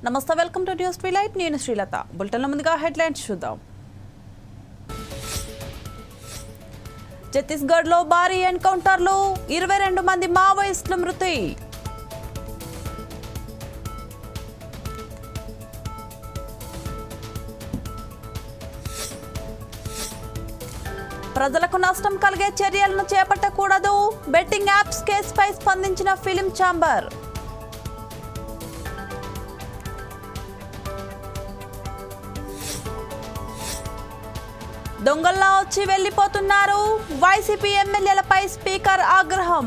నమస్తే, welcome to news twilight. నేను శ్రీలత. బులెటిన్ల ముందుగా హెడ్లైన్స్ చూద్దాం. ఛత్తీస్గఢ్లో భారీ ఎన్కౌంటర్లు, 22 మంది మావోయిస్టుల మృతి. ప్రజలకు నష్టం కలిగే చర్యలను చేపట్టకూడదు, బెట్టింగ్ యాప్స్ కేసుపై స్పందించిన ఫిలిం ఛాంబర్. దొంగల్లా వచ్చి వెళ్లిపోతున్నారు, వైసీపీ ఎమ్మెల్యేలపై స్పీకర్ ఆగ్రహం.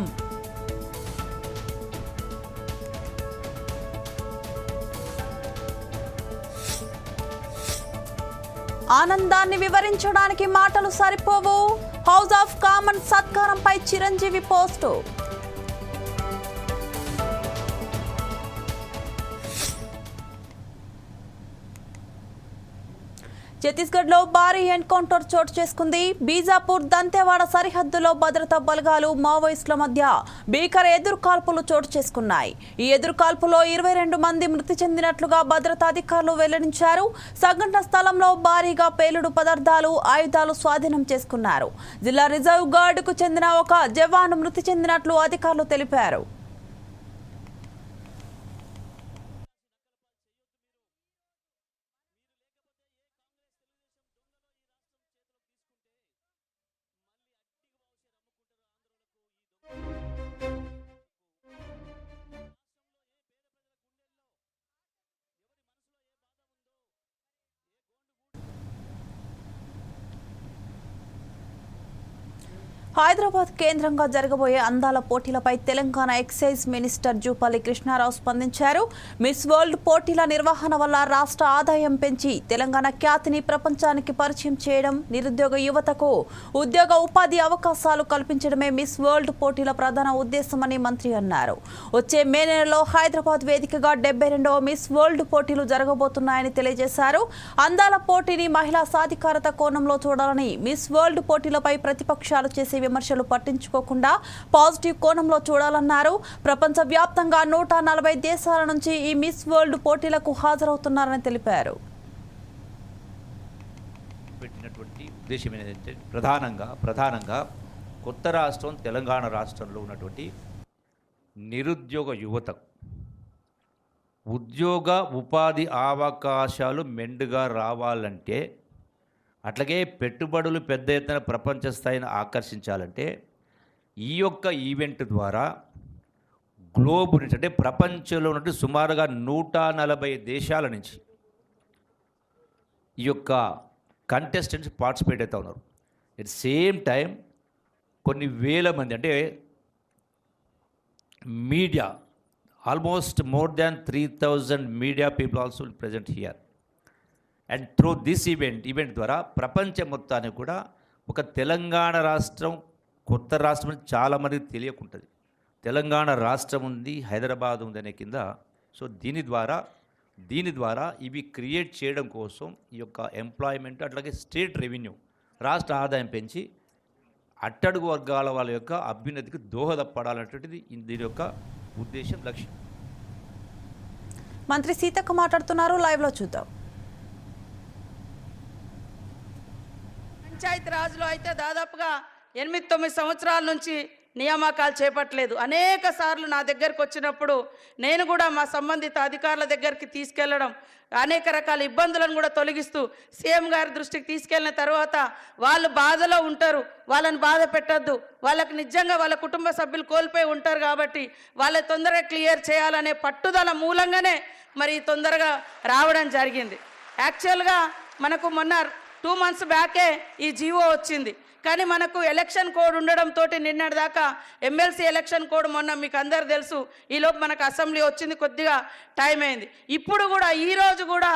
ఆనందాన్ని వివరించడానికి మాటలు సరిపోవు, హౌస్ ఆఫ్ కామన్స్ సత్కారంపై చిరంజీవి పోస్టు. ఛత్తీస్గఢ్లో భారీ ఎన్కౌంటర్ చోటు చేసుకుంది. బీజాపూర్ దంతెవాడ సరిహద్దులో భద్రతా బలగాలు మావోయిస్టుల మధ్య భీకర ఎదురుకాల్పులు చోటు చేసుకున్నాయి. ఈ ఎదురుకాల్పులో 22 మంది మృతి చెందినట్లుగా భద్రతా అధికారులు వెల్లడించారు. సంఘటన స్థలంలో భారీగా పేలుడు పదార్థాలు, ఆయుధాలు స్వాధీనం చేసుకున్నారు. జిల్లా రిజర్వ్ గార్డుకు చెందిన ఒక జవాను మృతి చెందినట్లు అధికారులు తెలిపారు. హైదరాబాద్ కేంద్రంగా జరగబోయే అందాల పోటీలపై తెలంగాణ ఎక్సైజ్ మినిస్టర్ జూపల్లి కృష్ణారావు స్పందించారు. మిస్ వరల్డ్ పోటీల నిర్వహణ వల్ల రాష్ట్ర ఆదాయం పెంచి తెలంగాణ ఖ్యాతిని ప్రపంచానికి పరిచయం చేయడం, నిరుద్యోగ యువతకు ఉద్యోగ ఉపాధి అవకాశాలు కల్పించడమే మిస్ వరల్డ్ పోటీల ప్రధాన ఉద్దేశమని మంత్రి అన్నారు. వచ్చే మే నెలలో హైదరాబాద్ వేదికగా 72వ మిస్ వరల్డ్ పోటీలు జరగబోతున్నాయని తెలియజేశారు. అందాల పోటీని మహిళా సాధికారత కోణంలో చూడాలని, మిస్ వరల్డ్ పోటీలపై ప్రతిపక్షాలు చేసే విమర్శలు పట్టించుకోకుండా పాజిటివ్ కోణంలో చూడాలన్నారు. ప్రపంచ వ్యాప్తంగా 140 దేశాల నుంచి ఈ మిస్ వరల్డ్ పోటీలకు హాజరవుతున్నారని తెలిపారు. పెట్టినటువంటి ఉద్దేశం ఏంటంటే ప్రధానంగా కొత్త రాష్ట్రం తెలంగాణ రాష్ట్రంలో ఉన్నటువంటి నిరుద్యోగ యువత ఉద్యోగ ఉపాధి అవకాశాలు మెండుగా రావాలంటే, అట్లాగే పెట్టుబడులు పెద్ద ఎత్తున ప్రపంచ స్థాయిని ఆకర్షించాలంటే ఈ యొక్క ఈవెంట్ ద్వారా గ్లోబ్ నుంచి, అంటే ప్రపంచంలో ఉన్నట్టు సుమారుగా 140 దేశాల నుంచి ఈ యొక్క కంటెస్టెంట్స్ పార్టిసిపేట్ అవుతూ ఉన్నారు. ఎట్ సేమ్ టైం కొన్ని వేల మంది, అంటే media, almost more than 3000 media people also present here. And through this event ద్వారా ప్రపంచం మొత్తానికి కూడా ఒక తెలంగాణ రాష్ట్రం, కొత్త రాష్ట్రం అని చాలామందికి తెలియకుంటుంది. తెలంగాణ రాష్ట్రం ఉంది, హైదరాబాద్ ఉంది అనే కింద. సో దీని ద్వారా ఇవి క్రియేట్ చేయడం కోసం ఈ యొక్క ఎంప్లాయ్మెంట్, అట్లాగే స్టేట్ రెవెన్యూ, రాష్ట్ర ఆదాయం పెంచి అట్టడుగు వర్గాల వాళ్ళ యొక్క అభ్యున్నతికి దోహదపడాలనేటువంటిది దీని యొక్క ఉద్దేశం, లక్ష్యం. మంత్రి సీతక్క మాట్లాడుతున్నారు, లైవ్లో చూద్దాం. పంచాయతీ రాజులో అయితే దాదాపుగా 8-9 సంవత్సరాల నుంచి నియామకాలు చేపట్టలేదు. అనేక సార్లు నా దగ్గరకు వచ్చినప్పుడు నేను కూడా మా సంబంధిత అధికారుల దగ్గరికి తీసుకెళ్లడం, అనేక రకాల ఇబ్బందులను కూడా తొలగిస్తూ సీఎం గారి దృష్టికి తీసుకెళ్లిన తర్వాత వాళ్ళు బాధలో ఉంటారు, వాళ్ళని బాధ పెట్టద్దు, వాళ్ళకు నిజంగా వాళ్ళ కుటుంబ సభ్యులు కోల్పోయి ఉంటారు కాబట్టి వాళ్ళ తొందరగా క్లియర్ చేయాలనే పట్టుదల మూలంగానే మరి తొందరగా రావడం జరిగింది. యాక్చువల్గా మనకు మొన్న 2 months బ్యాకే ఈ జీవో వచ్చింది, కానీ మనకు ఎలక్షన్ కోడ్ ఉండడంతో నిన్నటిదాకా ఎమ్మెల్సీ ఎలక్షన్ కోడ్ మొన్న మీకు అందరు తెలుసు, ఈలోపు మనకు అసెంబ్లీ వచ్చింది, కొద్దిగా టైం అయింది. ఇప్పుడు కూడా ఈరోజు కూడా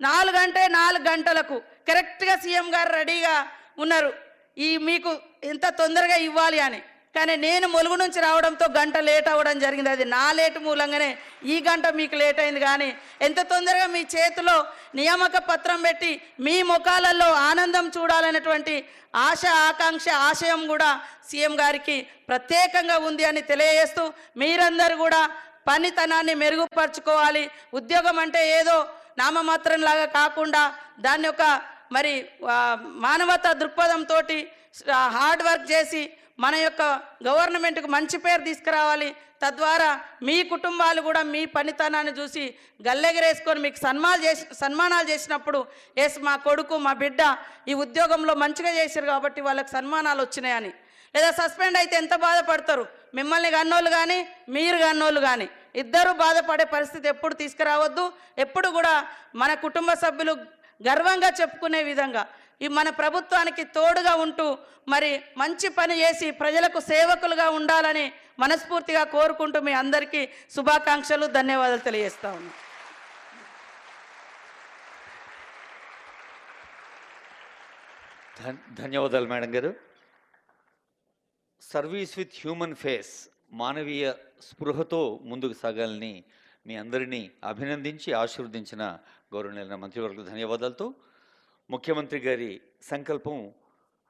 4 గంటలకు కరెక్ట్గా సీఎం గారు రెడీగా ఉన్నారు ఈ మీకు ఎంత తొందరగా ఇవ్వాలి అని. కానీ నేను ములుగు నుంచి రావడంతో గంట లేట్ అవ్వడం జరిగింది. అది నా లేటు మూలంగానే ఈ గంట మీకు లేట్ అయింది. కానీ ఎంత తొందరగా మీ చేతిలో నియామక పత్రం పెట్టి మీ ముఖాలలో ఆనందం చూడాలనేటువంటి ఆశ, ఆకాంక్ష, ఆశయం కూడా సీఎం గారికి ప్రత్యేకంగా ఉంది అని తెలియజేస్తూ మీరందరూ కూడా పనితనాన్ని మెరుగుపరుచుకోవాలి. ఉద్యోగం అంటే ఏదో నామమాత్రంలాగా కాకుండా దాన్ని ఒక మరి మానవతా దృక్పథంతో హార్డ్ వర్క్ చేసి మన యొక్క గవర్నమెంట్కు మంచి పేరు తీసుకురావాలి. తద్వారా మీ కుటుంబాలు కూడా మీ పనితనాన్ని చూసి గల్లెగరేసుకొని మీకు సన్మానాలు చేసినప్పుడు ఎస్ మా కొడుకు మా బిడ్డ ఈ ఉద్యోగంలో మంచిగా చేశారు కాబట్టి వాళ్ళకి సన్మానాలు వచ్చినాయని. లేదా సస్పెండ్ అయితే ఎంత బాధపడతారు, మిమ్మల్ని కన్నోళ్ళు కానీ మీరు కన్నోళ్ళు కానీ ఇద్దరు బాధపడే పరిస్థితి ఎప్పుడు తీసుకురావద్దు. ఎప్పుడు కూడా మన కుటుంబ సభ్యులు గర్వంగా చెప్పుకునే విధంగా ఈ మన ప్రభుత్వానికి తోడుగా ఉంటూ మరి మంచి పని చేసి ప్రజలకు సేవకులుగా ఉండాలని మనస్ఫూర్తిగా కోరుకుంటూ మీ అందరికీ శుభాకాంక్షలు, ధన్యవాదాలు తెలియజేస్తా ఉన్నాను. ధన్యవాదాలు మేడం గారు. సర్వీస్ విత్ హ్యూమన్ ఫేస్, మానవీయ స్పృహతో ముందుకు సాగాలని మీ అందరినీ అభినందించి ఆశీర్వదించిన గౌరవనీయులైన మంత్రివర్గ ధన్యవాదాలతో ముఖ్యమంత్రి గారి సంకల్పం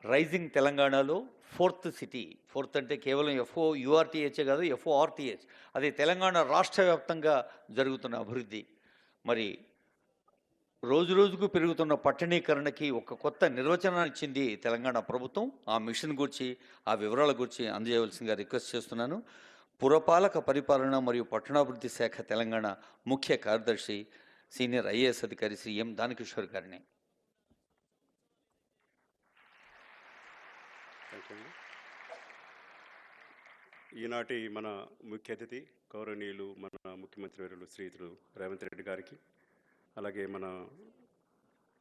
రైజింగ్ తెలంగాణలో 4th సిటీ. 4th అంటే కేవలం FOURTH కాదు, FORTH. అది తెలంగాణ రాష్ట్ర వ్యాప్తంగా జరుగుతున్న అభివృద్ధి. మరి రోజు రోజుకు పెరుగుతున్న పట్టణీకరణకి ఒక కొత్త నిర్వచనాన్ని ఇచ్చింది తెలంగాణ ప్రభుత్వం. ఆ మిషన్ గురించి, ఆ వివరాల గురించి అందజేయవలసిందిగా రిక్వెస్ట్ చేస్తున్నాను. పురపాలక పరిపాలన మరియు పట్టణాభివృద్ధి శాఖ తెలంగాణ ముఖ్య కార్యదర్శి సీనియర్ IAS అధికారి శ్రీ ఎం దానకిషోర్ గారిని. ఈనాటి మన ముఖ్య అతిథి గౌరవనీయులు మన ముఖ్యమంత్రి వర్యులు శ్రీయుతులు రేవంత్ రెడ్డి గారికి, అలాగే మన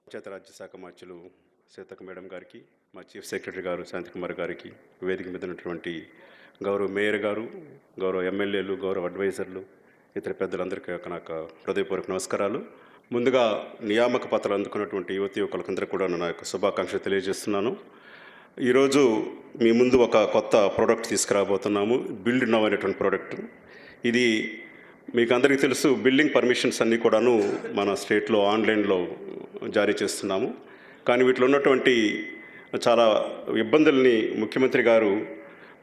పంచాయతీ రాజ్య శాఖ మంత్రులు సీతక్క మేడం గారికి, మా చీఫ్ సెక్రటరీ గారు శాంతికుమార్ గారికి, వేదిక మీద ఉన్నటువంటి గౌరవ మేయర్ గారు, గౌరవ ఎమ్మెల్యేలు, గౌరవ అడ్వైజర్లు, ఇతర పెద్దలందరికీ నాకు హృదయపూర్వక నమస్కారాలు. ముందుగా నియామక పత్రాలు అందుకున్నటువంటి యువతి యువకులకందరూ కూడా నా యొక్క శుభాకాంక్షలు తెలియజేస్తున్నాను. ఈరోజు మీ ముందు ఒక కొత్త ప్రోడక్ట్ తీసుకురాబోతున్నాము, బిల్డ్ నౌ అనేటువంటి ప్రోడక్ట్. ఇది మీకు అందరికీ తెలుసు, బిల్డింగ్ పర్మిషన్స్ అన్నీ కూడాను మన స్టేట్లో ఆన్లైన్లో జారీ చేస్తున్నాము. కానీ వీటిలో ఉన్నటువంటి చాలా ఇబ్బందుల్ని ముఖ్యమంత్రి గారు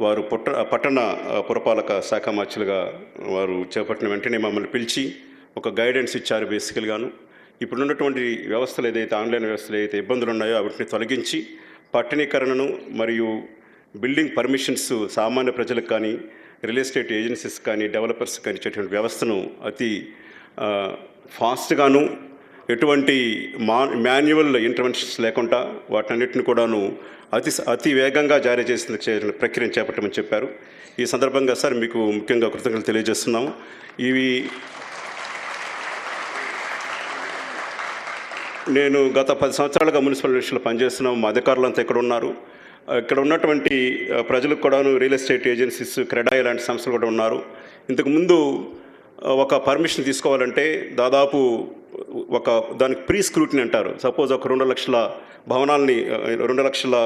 వారు పట్టణ పురపాలక శాఖ మార్చులుగా వారు చేపట్టిన వెంటనే మమ్మల్ని పిలిచి ఒక గైడెన్స్ ఇచ్చారు. బేసికల్గాను ఇప్పుడున్నటువంటి వ్యవస్థలు ఏదైతే ఆన్లైన్ వ్యవస్థలు ఏదైతే ఇబ్బందులు ఉన్నాయో వాటిని తొలగించి పట్టణీకరణను మరియు బిల్డింగ్ పర్మిషన్స్ సామాన్య ప్రజలకు కానీ, రియల్ ఎస్టేట్ ఏజెన్సీస్ కానీ, డెవలపర్స్ కానీ ఇచ్చేటువంటి వ్యవస్థను అతి ఫాస్ట్గాను ఎటువంటి మాన్యువల్ ఇంటర్వెన్షన్స్ లేకుండా వాటన్నిటిని కూడాను అతి వేగంగా జారీ చేసిన ప్రక్రియను చేపట్టమని చెప్పారు. ఈ సందర్భంగా సార్ మీకు ముఖ్యంగా కృతజ్ఞతలు తెలియజేస్తున్నాము. ఇవి నేను గత 10 సంవత్సరాలుగా మున్సిపల్ విషయంలో పనిచేస్తున్నాము. మా అధికారులంతా ఇక్కడ ఉన్నారు. ఇక్కడ ఉన్నటువంటి ప్రజలకు కూడాను రియల్ ఎస్టేట్ ఏజెన్సీస్, క్రెడాయి లాంటి సంస్థలు కూడా ఉన్నారు. ఇంతకుముందు ఒక పర్మిషన్ తీసుకోవాలంటే దాదాపు దానికి ప్రీ స్క్రూటినీ అంటారు. సపోజ్ ఒక 2 లక్షల భవనాల్ని 2 లక్షల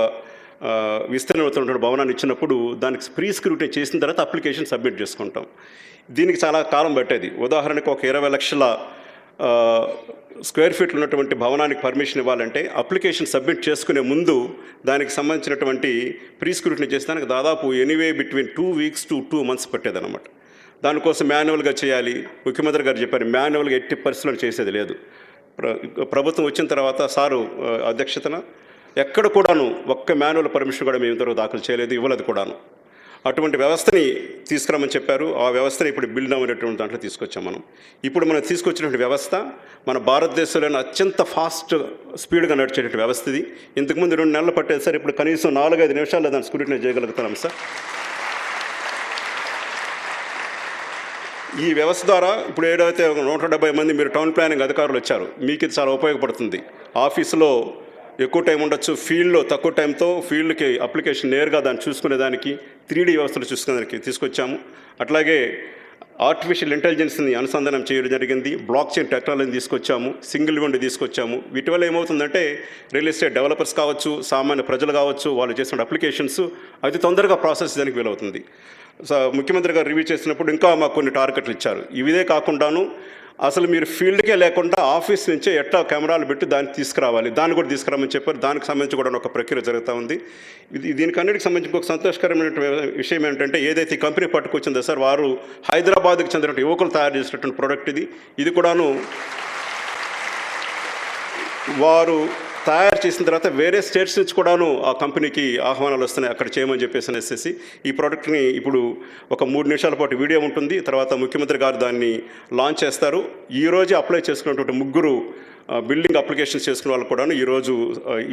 విస్తీర్ణమైనటువంటి భవనాన్ని ఇచ్చినప్పుడు దానికి ప్రీ స్క్రూటినీ చేసిన తర్వాత అప్లికేషన్ సబ్మిట్ చేసుకుంటాం. దీనికి చాలా కాలం పట్టేది. ఉదాహరణకు ఒక 20 లక్షల స్క్వేర్ ఫీట్లు ఉన్నటువంటి భవనానికి పర్మిషన్ ఇవ్వాలంటే అప్లికేషన్ సబ్మిట్ చేసుకునే ముందు దానికి సంబంధించినటువంటి ప్రీ స్క్రూటినీ చేసేదానికి దాదాపు anyway between 2 weeks to 2 months పట్టేదన్నమాట. దానికోసం మాన్యువల్గా చేయాలి. ముఖ్యమంత్రి గారు చెప్పారు మాన్యువల్గా ఎట్టి పరిస్థితుల్లో చేసేది లేదు. ప్రభుత్వం వచ్చిన తర్వాత సారు అధ్యక్షతన ఎక్కడ కూడాను ఒక్క మాన్యువల్ పర్మిషన్ కూడా మేము ఇంతవరకు దాఖలు చేయలేదు, ఇవ్వలేదు కూడాను. అటువంటి వ్యవస్థని తీసుకురామని చెప్పారు. ఆ వ్యవస్థని ఇప్పుడు బిల్డ్ అవ్వనటువంటి దాంట్లో తీసుకొచ్చాం మనం. ఇప్పుడు మనం తీసుకొచ్చినటువంటి వ్యవస్థ మన భారతదేశంలోనే అత్యంత ఫాస్ట్ స్పీడ్గా నడిచేటువంటి వ్యవస్థ ఇది. ఇంతకుముందు 2 నెలలు పట్టేది సార్, ఇప్పుడు కనీసం 4-5 నిమిషాల్లో దాన్ని స్క్రూటినీ చేయగలుగుతున్నాం సార్. ఈ వ్యవస్థ ద్వారా ఇప్పుడు ఏదైతే 170 మంది మీరు టౌన్ ప్లానింగ్ అధికారులు వచ్చారు, మీకు ఇది చాలా ఉపయోగపడుతుంది. ఆఫీసులో ఎక్కువ టైం ఉండొచ్చు, ఫీల్డ్లో తక్కువ టైంతో ఫీల్డ్కి అప్లికేషన్ నేరుగా దాన్ని చూసుకునేదానికి 3D వ్యవస్థలు చూసుకునేదానికి తీసుకొచ్చాము. అట్లాగే ఆర్టిఫిషియల్ ఇంటెలిజెన్స్ని అనుసంధానం చేయడం జరిగింది. బ్లాక్ చైన్ టెక్నాలజీని తీసుకొచ్చాము, సింగిల్ విండో తీసుకొచ్చాము. వీటి వల్ల ఏమవుతుందంటే రియల్ ఎస్టేట్ డెవలపర్స్ కావచ్చు, సామాన్య ప్రజలు కావచ్చు, వాళ్ళు చేసిన అప్లికేషన్స్ అతి తొందరగా ప్రాసెస్ చేయడానికి వీలవుతుంది. ముఖ్యమంత్రి గారు రివ్యూ చేసినప్పుడు ఇంకా మాకు కొన్ని టార్గెట్లు ఇచ్చారు. ఇవిదే కాకుండాను అసలు మీరు ఫీల్డ్కే లేకుండా ఆఫీస్ నుంచే ఎట్లా కెమెరాలు పెట్టి దాన్ని తీసుకురావాలి, దాన్ని కూడా తీసుకురామని చెప్పారు. దానికి సంబంధించి కూడా ఒక ప్రక్రియ జరుగుతూ ఉంది. దీనికి అన్నిటికి సంబంధించి ఒక సంతోషకరమైన విషయం ఏంటంటే, ఏదైతే ఈ కంపెనీ పట్టుకొచ్చిందో సార్, వారు హైదరాబాద్కి చెందిన యువకులు తయారు చేసినటువంటి ప్రోడక్ట్ ఇది కూడాను వారు తయారు చేసిన తర్వాత వేరే స్టేట్స్ నుంచి కూడాను ఆ కంపెనీకి ఆహ్వానాలు వస్తున్నాయి, అక్కడ చేయమని చెప్పేసి అనేసి. ఈ ప్రోడక్ట్ని ఇప్పుడు ఒక 3 నిమిషాల పాటు వీడియో ఉంటుంది, తర్వాత ముఖ్యమంత్రి గారు దాన్ని లాంచ్ చేస్తారు. ఈరోజు అప్లై చేసుకున్నటువంటి 3 బిల్డింగ్ అప్లికేషన్స్ చేసుకున్న వాళ్ళు కూడాను ఈరోజు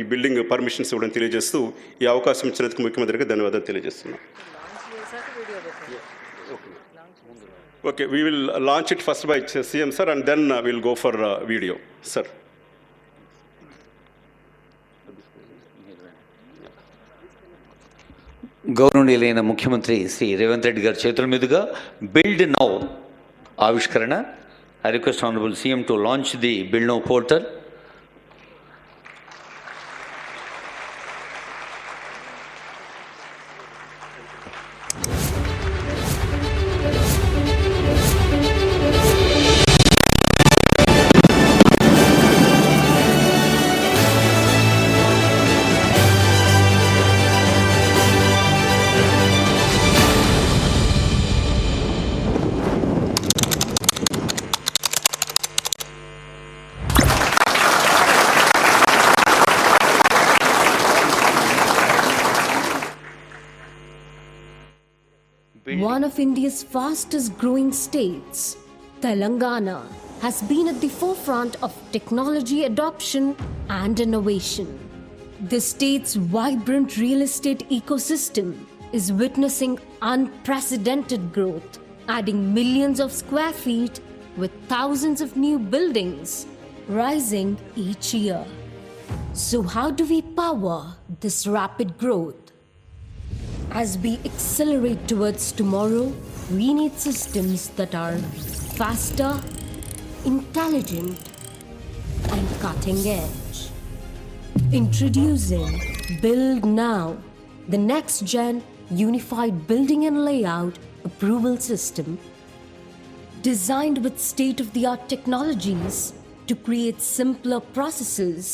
ఈ బిల్డింగ్ పర్మిషన్స్ ఇవ్వడం తెలియజేస్తూ ఈ అవకాశం ఇచ్చినందుకు ముఖ్యమంత్రికి ధన్యవాదాలు తెలియజేస్తున్నాం. Okay, we will launch it first by CM sir, and then will go for video sir. గౌరవనీయులైన ముఖ్యమంత్రి శ్రీ రేవంత్ రెడ్డి గారి చేతుల మీదుగా బిల్డ్ నౌ ఆవిష్కరణ. I request honourable CM to launch the build now portal. One of India's fastest growing states, Telangana, has been at the forefront of technology adoption and innovation. The state's vibrant real estate ecosystem is witnessing unprecedented growth, adding millions of square feet with thousands of new buildings rising each year. So how do we power this rapid growth? As we accelerate towards tomorrow, we need systems that are faster, intelligent, and cutting edge. Introducing Build Now, the next-gen unified building and layout approval system designed with state-of-the-art technologies to create simpler processes,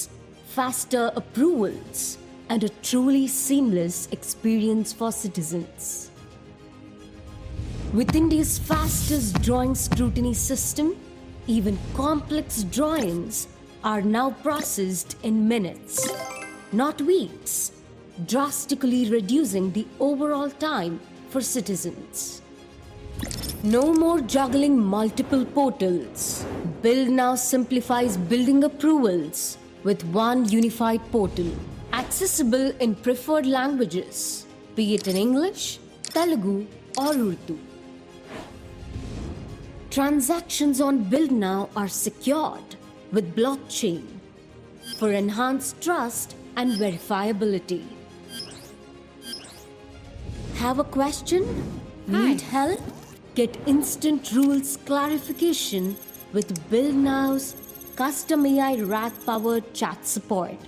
faster approvals, and a truly seamless experience for citizens. With India's fastest drawing scrutiny system, even complex drawings are now processed in minutes, not weeks, drastically reducing the overall time for citizens. No more juggling multiple portals. Build Now simplifies building approvals with one unified portal, accessible in preferred languages, be it in English, Telugu, or Urdu. Transactions on Build Now are secured with blockchain for enhanced trust and verifiability. Have a question? Need help? Get instant rules clarification with Build Now's custom AI RAG-powered chat support.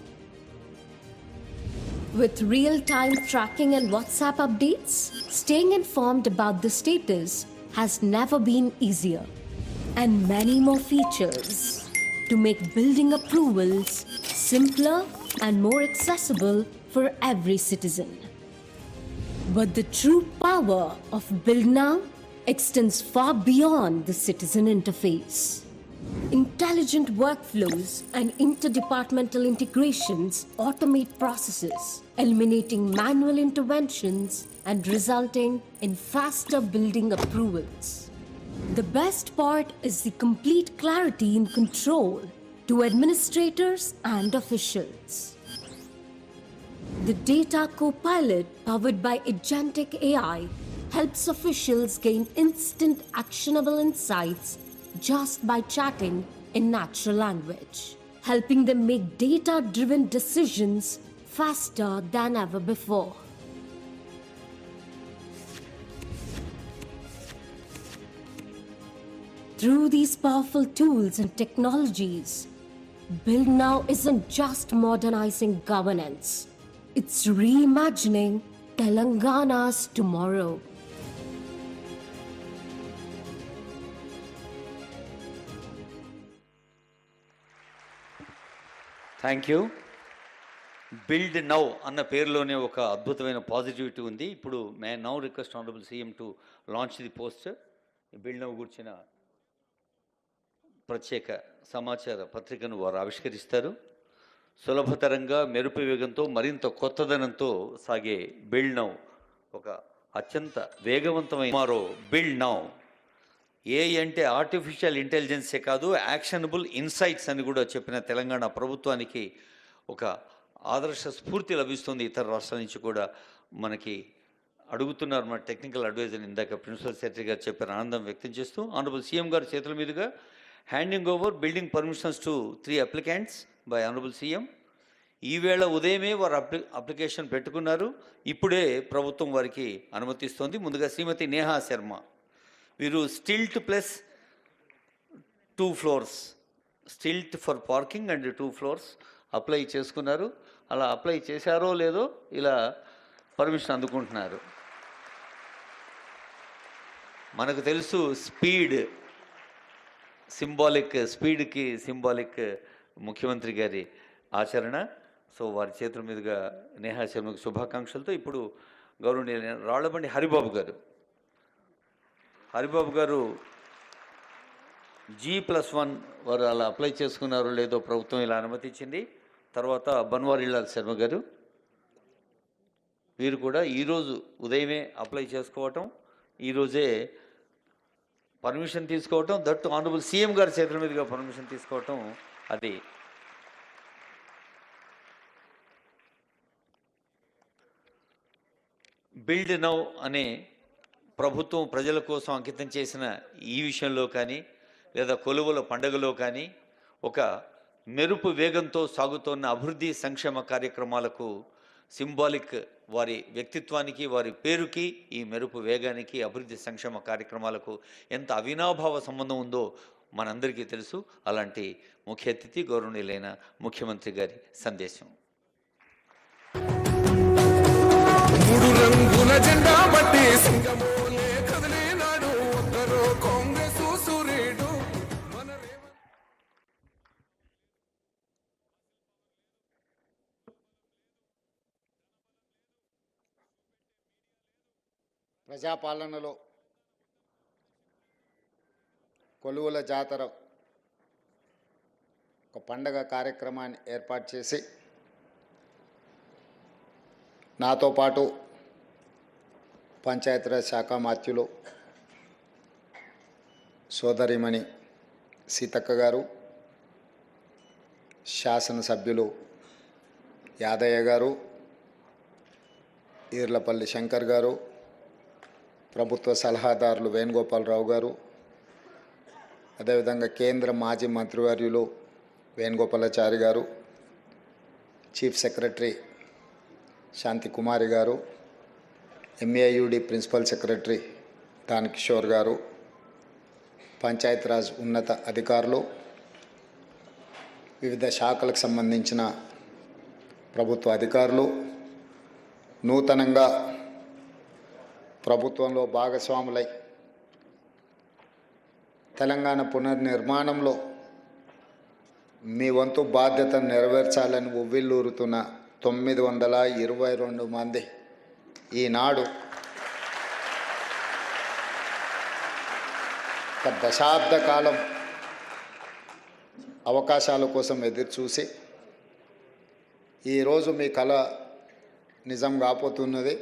With real-time tracking and WhatsApp updates, staying informed about the status has never been easier. And many more features to make building approvals simpler and more accessible for every citizen. But the true power of Build Now extends far beyond the citizen interface. Intelligent workflows and interdepartmental integrations automate processes, eliminating manual interventions and resulting in faster building approvals. The best part is the complete clarity and control to administrators and officials. The Data Copilot, powered by Agentic AI, helps officials gain instant actionable insights just by chatting in natural language, helping them make data-driven decisions faster than ever before. Through these powerful tools and technologies, Build Now isn't just modernizing governance, it's reimagining Telangana's tomorrow. Thank you. Build now అన్న పేరులోనే ఒక అద్భుతమైన positivity ఉంది. ఇప్పుడు may now request honourable CM to launch the poster. Build now గురించిన ప్రత్యేక సమాచార పత్రికను వారు ఆవిష్కరిస్తారు. సులభతరంగా మెరుపు వేగంతో మరింత కొత్తదనంతో సాగే బిల్డ్ నౌ ఒక అత్యంత వేగవంతమైన మరో బిల్డ్ నౌ. ఏ అంటే ఆర్టిఫిషియల్ ఇంటెలిజెన్సే కాదు, యాక్షనబుల్ ఇన్సైట్స్ అని కూడా చెప్పిన తెలంగాణ ప్రభుత్వానికి ఒక ఆదర్శ స్ఫూర్తి లభిస్తుంది. ఇతర రాష్ట్రాల నుంచి కూడా మనకి అడుగుతున్నారు. మన టెక్నికల్ అడ్వైజర్ ఇందాక ప్రిన్సిపల్ సెక్రటరీ గారు చెప్పారు, ఆనందం వ్యక్తం చేస్తూ. ఆనరబుల్ సీఎం గారి చేతుల మీదుగా handing over building permissions to 3 applicants by honourable CM. ఈవేళ ఉదయమే వారు అప్లికేషన్ పెట్టుకున్నారు. ఇప్పుడే ప్రభుత్వం వారికి అనుమతిస్తోంది. ముందుగా శ్రీమతి నేహా శర్మ, వీరు stilt plus 2 floors, stilt for parking and 2 floors apply చేసుకున్నారు. అలా అప్లై చేశారో లేదో ఇలా పర్మిషన్ అందుకుంటున్నారు. మనకు తెలుసు స్పీడ్ స్పీడ్కి సింబాలిక్ ముఖ్యమంత్రి గారి ఆచరణ. సో వారి చేతుల మీదుగా నేహా శర్మకు శుభాకాంక్షలతో ఇప్పుడు గౌరవనీయ రాళ్లబండి హరిబాబు గారు G+1 వారు అలా అప్లై చేసుకున్నారో లేదో ప్రభుత్వం ఇలా అనుమతించింది. తర్వాత బన్వారీలాల్ శర్మ గారు, వీరు కూడా ఈరోజు ఉదయమే అప్లై చేసుకోవటం, ఈరోజే పర్మిషన్ తీసుకోవటం, దట్టు ఆనరబుల్ సీఎం గారి చేతుల మీదుగా పర్మిషన్ తీసుకోవటం, అది బిల్డ్ నౌ అనే ప్రభుత్వం ప్రజల కోసం అంకితం చేసిన ఈ విషయంలో కానీ, లేదా కొలువుల పండుగలో కానీ, ఒక మెరుపు వేగంతో సాగుతున్న అభివృద్ధి సంక్షేమ కార్యక్రమాలకు సింబాలిక్ వారి వ్యక్తిత్వానికి, వారి పేరుకి, ఈ మెరుపు వేగానికి, అభివృద్ధి సంక్షేమ కార్యక్రమాలకు ఎంత అవినాభావ సంబంధం ఉందో మనందరికీ తెలుసు. అలాంటి ముఖ్య అతిథి గౌరవనీయులైన ముఖ్యమంత్రి గారి సందేశం. మూడు రంగుల జెండా బట్టి సింగమోలే కదిలినాడు ఒక్కరో కాంగ్రెస్ సూర్యుడు మన ప్రజాపాలనలో కొలువుల జాతర ఒక పండగ కార్యక్రమాన్ని ఏర్పాటు చేసి నాతో పాటు పంచాయతీరాజ్ శాఖ మాత్యులు సోదరిమణి సీతక్క గారు, శాసనసభ్యులు యాదయ్య గారు, ఈర్లపల్లి శంకర్ గారు, ప్రభుత్వ సలహాదారులు వేణుగోపాలరావు గారు, అదేవిధంగా కేంద్ర మాజీ మంత్రివర్యులు వేణుగోపాలాచారి గారు, చీఫ్ సెక్రటరీ శాంతి కుమారి గారు, MAUD ప్రిన్సిపల్ సెక్రటరీ దానకిషోర్ గారు, పంచాయతీరాజ్ ఉన్నత అధికారులు, వివిధ శాఖలకు సంబంధించిన ప్రభుత్వ అధికారులు, నూతనంగా ప్రభుత్వంలో భాగస్వాములై తెలంగాణ పునర్నిర్మాణంలో మీ వంతు బాధ్యతను నెరవేర్చాలని ఉవ్విల్లూరుతున్న 922 మంది ఈనాడు ఒక దశాబ్ద కాలం అవకాశాల కోసం ఎదురుచూసి ఈరోజు మీ కళ నిజం కాపోతున్నది.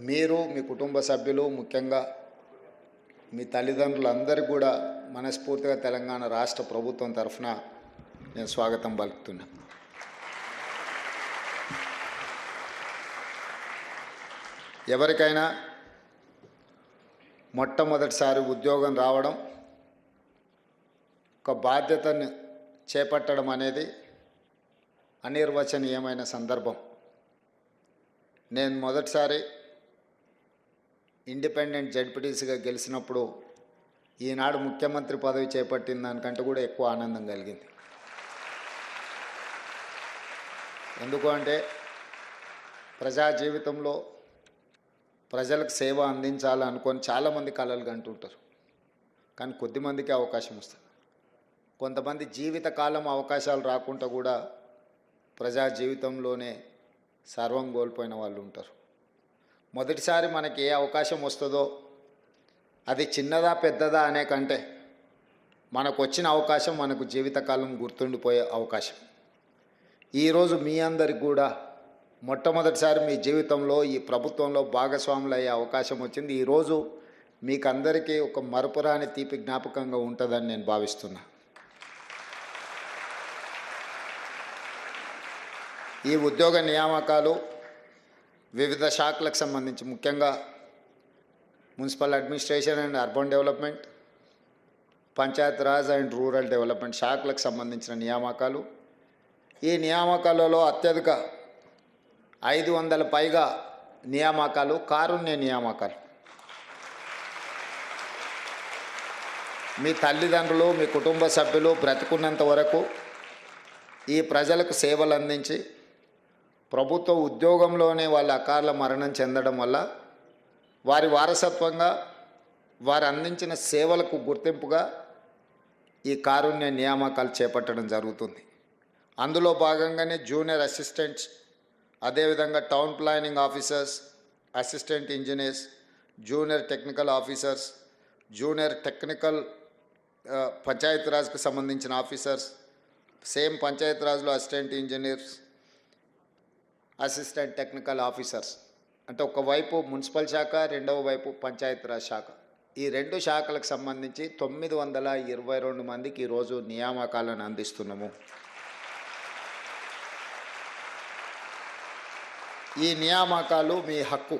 మీరు, మీ కుటుంబ సభ్యులు, ముఖ్యంగా మీ తల్లిదండ్రులందరికీ కూడా మనస్ఫూర్తిగా తెలంగాణ రాష్ట్ర ప్రభుత్వం తరఫున నేను స్వాగతం పలుకుతున్నా. ఎవరికైనా మొట్టమొదటిసారి ఉద్యోగం రావడం, ఒక బాధ్యతను చేపట్టడం అనేది అనిర్వచనీయమైన సందర్భం. నేను మొదటిసారి ఇండిపెండెంట్ జడ్పీటీసీగా గెలిచినప్పుడు ఈనాడు ముఖ్యమంత్రి పదవి చేపట్టిన దానికంటే కూడా ఎక్కువ ఆనందం కలిగింది. ఎందుకు అంటే ప్రజా జీవితంలో ప్రజలకు సేవ అందించాలనుకొని చాలామంది కలలు కంటుంటారు, కానీ కొద్దిమందికి అవకాశం వస్తుంది. కొంతమంది జీవితకాలం అవకాశాలు రాకుండా కూడా ప్రజా జీవితంలోనే సర్వం కోల్పోయిన వాళ్ళు ఉంటారు. మొదటిసారి మనకి ఏ అవకాశం వస్తుందో అది చిన్నదా పెద్దదా అనే కంటే మనకు వచ్చిన అవకాశం మనకు జీవితకాలం గుర్తుండిపోయే అవకాశం. ఈరోజు మీ అందరికి కూడా మొట్టమొదటిసారి మీ జీవితంలో ఈ ప్రభుత్వంలో భాగస్వాములు అయ్యే అవకాశం వచ్చింది. ఈరోజు మీకు అందరికీ ఒక మరపురాని తీపి జ్ఞాపకంగా ఉంటుందని నేను భావిస్తున్నా. ఈ ఉద్యోగ నియామకాలు వివిధ శాఖలకు సంబంధించి ముఖ్యంగా municipal administration and urban development, Panchayat Raj and rural development శాఖలకు సంబంధించిన నియామకాలు. ఈ నియామకాలలో అత్యధిక 500 పైగా నియామకాలు కారుణ్య నియామకాలు. మీ తల్లిదండ్రులు, మీ కుటుంబ సభ్యులు బ్రతికున్నంత వరకు ఈ ప్రజలకు సేవలు అందించి ప్రభుత్వ ఉద్యోగంలోనే వాళ్ళ అకాల మరణం చెందడం వల్ల వారి వారసత్వంగా వారు అందించిన సేవలకు గుర్తింపుగా ఈ కారుణ్య నియామకాలు చేపట్టడం జరుగుతుంది. అందులో భాగంగానే జూనియర్ అసిస్టెంట్స్, అదేవిధంగా town planning officers, assistant engineers, junior technical officers, junior technical పంచాయతీరాజ్కి సంబంధించిన ఆఫీసర్స్, సేమ్ పంచాయతీరాజ్లో assistant engineers, assistant technical officers. అంటే ఒకవైపు మున్సిపల్ శాఖ, రెండవ వైపు పంచాయతీరాజ్ శాఖ. ఈ రెండు శాఖలకు సంబంధించి 922 మందికి ఈరోజు నియామకాలను అందిస్తున్నాము. ఈ నియామకాలు మీ హక్కు.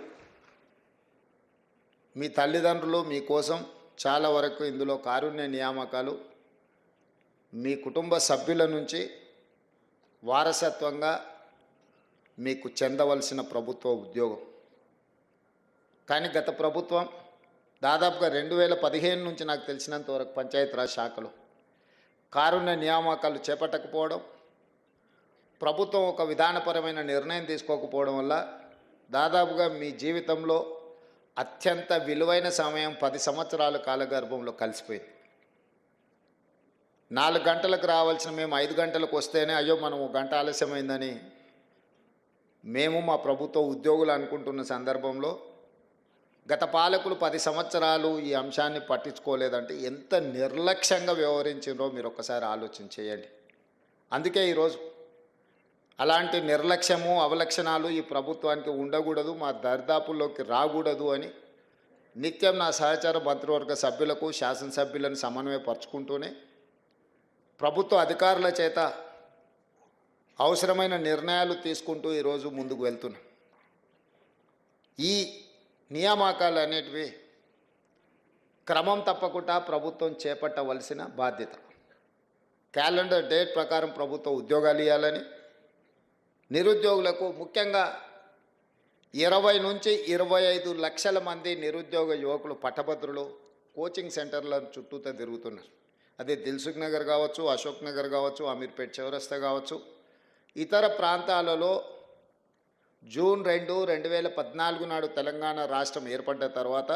మీ తల్లిదండ్రులు మీకోసం చాలా వరకు ఇందులో కారుణ్య నియామకాలు మీ కుటుంబ సభ్యుల నుంచి వారసత్వంగా మీకు చెందవలసిన ప్రభుత్వ ఉద్యోగం. కానీ గత ప్రభుత్వం దాదాపుగా 2015 నుంచి నాకు తెలిసినంత వరకు పంచాయతీరాజ్ శాఖలో కారుణ్య నియామకాలు చేపట్టకపోవడం, ప్రభుత్వం ఒక విధానపరమైన నిర్ణయం తీసుకోకపోవడం వల్ల దాదాపుగా మీ జీవితంలో అత్యంత విలువైన సమయం 10 సంవత్సరాల కాలగర్భంలో కలిసిపోయింది. 4 గంటలకు రావాల్సిన మేము 5 గంటలకు వస్తేనే అయ్యో మనం 1 గంట ఆలస్యమైందని మేము మా ప్రభుత్వ ఉద్యోగులు అనుకుంటున్న సందర్భంలో గత పాలకులు 10 సంవత్సరాలు ఈ అంశాన్ని పట్టించుకోలేదంటే ఎంత నిర్లక్ష్యంగా వ్యవహరించారో మీరు ఒక్కసారి ఆలోచన చేయండి. అందుకే ఈరోజు అలాంటి నిర్లక్ష్యము, అవలక్షణాలు ఈ ప్రభుత్వానికి ఉండకూడదు, మా దర్దాపుల్లోకి రాకూడదు అని నిత్యం నా సహచార మంత్రివర్గ సభ్యులకు, శాసనసభ్యులను సమన్వయపరుచుకుంటూనే ప్రభుత్వ అధికారుల చేత అవసరమైన నిర్ణయాలు తీసుకుంటూ ఈరోజు ముందుకు వెళ్తున్నాం. ఈ నియామకాలు అనేటివి క్రమం తప్పకుండా ప్రభుత్వం చేపట్టవలసిన బాధ్యత. క్యాలెండర్ డేట్ ప్రకారం ప్రభుత్వ ఉద్యోగాలు ఇవ్వాలని, నిరుద్యోగులకు ముఖ్యంగా 20 నుంచి 25 లక్షల మంది నిరుద్యోగ యువకులు పట్టభద్రులు కోచింగ్ సెంటర్ల చుట్టూతో తిరుగుతున్నారు. అదే దిల్సుఖ్ నగర్ కావచ్చు, అశోక్ నగర్ కావచ్చు, అమీర్పేట్ చౌరస్తా కావచ్చు, ఇతర ప్రాంతాలలో జూన్ 2, 2014 నాడు తెలంగాణ రాష్ట్రం ఏర్పడ్డ తర్వాత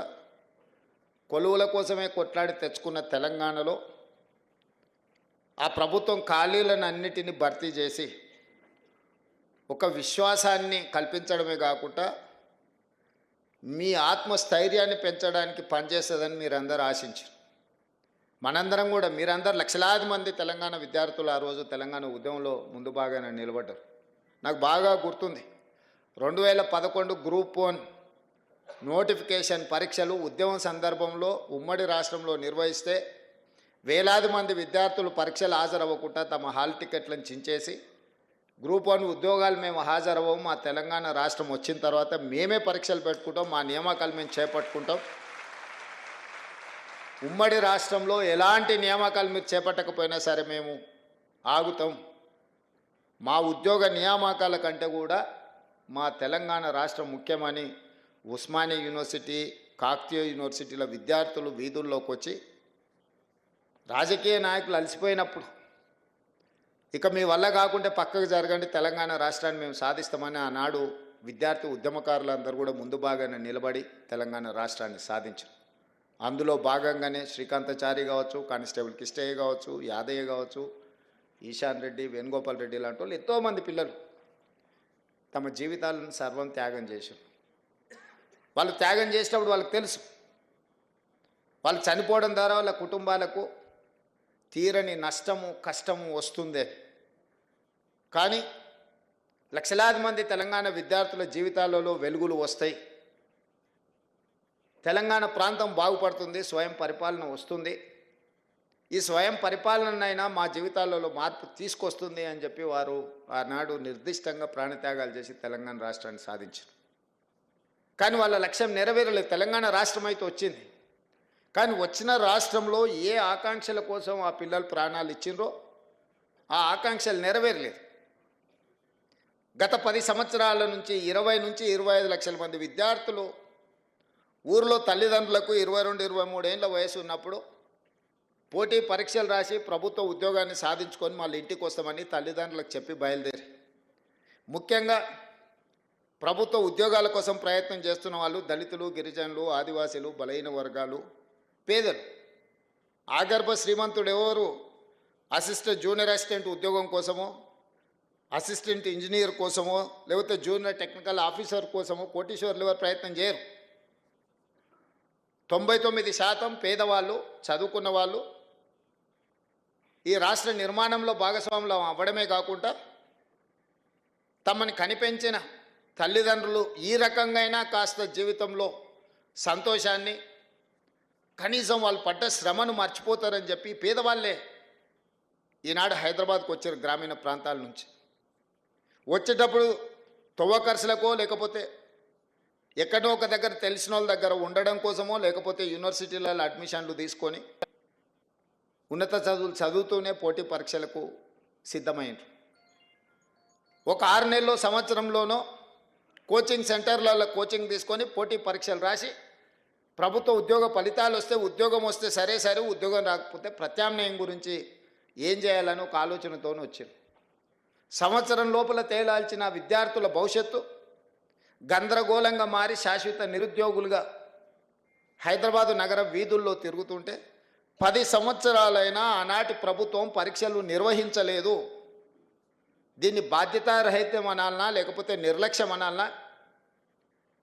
కొలువుల కోసమే కొట్లాడి తెచ్చుకున్న తెలంగాణలో ఆ ప్రభుత్వం ఖాళీలను అన్నిటినీ భర్తీ చేసి ఒక విశ్వాసాన్ని కల్పించడమే కాకుండా మీ ఆత్మస్థైర్యాన్ని పెంచడానికి పనిచేస్తుందని మీరందరూ ఆశించారు. మనందరం కూడా, మీరందరూ లక్షలాది మంది తెలంగాణ విద్యార్థులు ఆ రోజు తెలంగాణ ఉద్యమంలో ముందు బాగానే నిలబడ్డారు. నాకు బాగా గుర్తుంది, 2011 గ్రూప్ 1 నోటిఫికేషన్ పరీక్షలు ఉద్యమం సందర్భంలో ఉమ్మడి రాష్ట్రంలో నిర్వహిస్తే వేలాది మంది విద్యార్థులు పరీక్షలు హాజరవ్వకుండా తమ హాల్ టికెట్లను చించేసి గ్రూప్ 1 ఉద్యోగాలు మేము హాజరవ్వము, మా తెలంగాణ రాష్ట్రం వచ్చిన తర్వాత మేమే పరీక్షలు పెట్టుకుంటాం, మా నియామకాలు మేము చేపట్టుకుంటాం, ఉమ్మడి రాష్ట్రంలో ఎలాంటి నియామకాలు మీరు చేపట్టకపోయినా సరే మేము ఆగుతాం, మా ఉద్యోగ నియామకాల కంటే కూడా మా తెలంగాణ రాష్ట్రం ముఖ్యమని ఉస్మానియా యూనివర్సిటీ, కాకతీయ యూనివర్సిటీల విద్యార్థులు వీధుల్లోకి వచ్చి రాజకీయ నాయకులు అలసిపోయినప్పుడు ఇక మీ వల్ల కాకుంటే పక్కకు జరగండి, తెలంగాణ రాష్ట్రాన్ని మేము సాధిస్తామని ఆనాడు విద్యార్థి ఉద్యమకారులందరూ కూడా ముందు భాగానే నిలబడి తెలంగాణ రాష్ట్రాన్ని సాధించారు. అందులో భాగంగానే శ్రీకాంతాచారి కావచ్చు, కానిస్టేబుల్ కిష్టయ్య కావచ్చు, యాదయ్య కావచ్చు, ఈశాన్ రెడ్డి, వేణుగోపాల్ రెడ్డి లాంటి వాళ్ళు ఎంతోమంది పిల్లలు తమ జీవితాలను సర్వం త్యాగం చేశారు. వాళ్ళు త్యాగం చేసినప్పుడు వాళ్ళకి తెలుసు, వాళ్ళు చనిపోవడం ద్వారా వాళ్ళ కుటుంబాలకు తీరని నష్టము, కష్టము వస్తుంది. కానీ లక్షలాది మంది తెలంగాణ విద్యార్థుల జీవితాలలో వెలుగులు వస్తాయి. తెలంగాణ ప్రాంతం బాగుపడుతుంది, స్వయం పరిపాలన వస్తుంది. ఈ స్వయం పరిపాలనైనా మా జీవితాలలో మార్పు తీసుకొస్తుంది అని చెప్పి వారు ఆనాడు నిర్దిష్టంగా ప్రాణత్యాగాలు చేసి తెలంగాణ రాష్ట్రాన్ని సాధించారు. కానీ వాళ్ళ లక్ష్యం నెరవేరలేదు. తెలంగాణ రాష్ట్రం అయితే వచ్చింది, కానీ వచ్చిన రాష్ట్రంలో ఏ ఆకాంక్షల కోసం ఆ పిల్లలు ప్రాణాలు ఇచ్చిండ్రో ఆ ఆకాంక్షలు నెరవేరలేదు. గత 10 సంవత్సరాల నుంచి 20 నుంచి 25 లక్షల మంది విద్యార్థులు ఊరిలో తల్లిదండ్రులకు 22-23 ఏళ్ళ వయసు ఉన్నప్పుడు పోటీ పరీక్షలు రాసి ప్రభుత్వ ఉద్యోగాన్ని సాధించుకొని మళ్ళీ ఇంటికి వస్తామని తల్లిదండ్రులకు చెప్పి బయలుదేరి, ముఖ్యంగా ప్రభుత్వ ఉద్యోగాల కోసం ప్రయత్నం చేస్తున్న వాళ్ళు దళితులు, గిరిజనులు, ఆదివాసీలు, బలహీన వర్గాలు, పేదలు. ఆగర్భ శ్రీమంతుడు ఎవరు జూనియర్ అసిస్టెంట్ ఉద్యోగం కోసమో, అసిస్టెంట్ ఇంజనీర్ కోసమో, లేకపోతే జూనియర్ టెక్నికల్ ఆఫీసర్ కోసమో కోటీశ్వర్లు ఎవరు ప్రయత్నం చేయరు. 99% పేదవాళ్ళు, చదువుకున్న వాళ్ళు ఈ రాష్ట్ర నిర్మాణంలో భాగస్వాములు అవ్వడమే కాకుండా తమని కనిపెంచిన తల్లిదండ్రులు ఈ రకంగా కాస్త జీవితంలో సంతోషాన్ని, కనీసం వాళ్ళు పడ్డ శ్రమను మర్చిపోతారని చెప్పి పేదవాళ్ళే ఈనాడు హైదరాబాద్కు వచ్చారు గ్రామీణ ప్రాంతాల నుంచి. వచ్చేటప్పుడు తొవ్వ ఖర్చులకో, లేకపోతే ఎక్కడో ఒక దగ్గర తెలిసిన వాళ్ళ దగ్గర ఉండడం కోసమో, లేకపోతే యూనివర్సిటీలలో అడ్మిషన్లు తీసుకొని ఉన్నత చదువులు చదువుతూనే పోటీ పరీక్షలకు సిద్ధమైంది. ఒక 6 నెలల్లో, సంవత్సరంలోనో కోచింగ్ సెంటర్లలో కోచింగ్ తీసుకొని పోటీ పరీక్షలు రాసి ప్రభుత్వ ఉద్యోగ ఫలితాలు వస్తే, ఉద్యోగం వస్తే సరే, ఉద్యోగం రాకపోతే ప్రత్యామ్నాయం గురించి ఏం చేయాలని ఒక ఆలోచనతో వచ్చారు. సంవత్సరం లోపల తేలాల్చిన విద్యార్థుల భవిష్యత్తు గందరగోళంగా మారి శాశ్వత నిరుద్యోగులుగా హైదరాబాదు నగర వీధుల్లో తిరుగుతుంటే 10 సంవత్సరాలైనా ఆనాటి ప్రభుత్వం పరీక్షలు నిర్వహించలేదు. దీన్ని బాధ్యతారహిత్యం అనాలనా, లేకపోతే నిర్లక్ష్యం అనాలనా,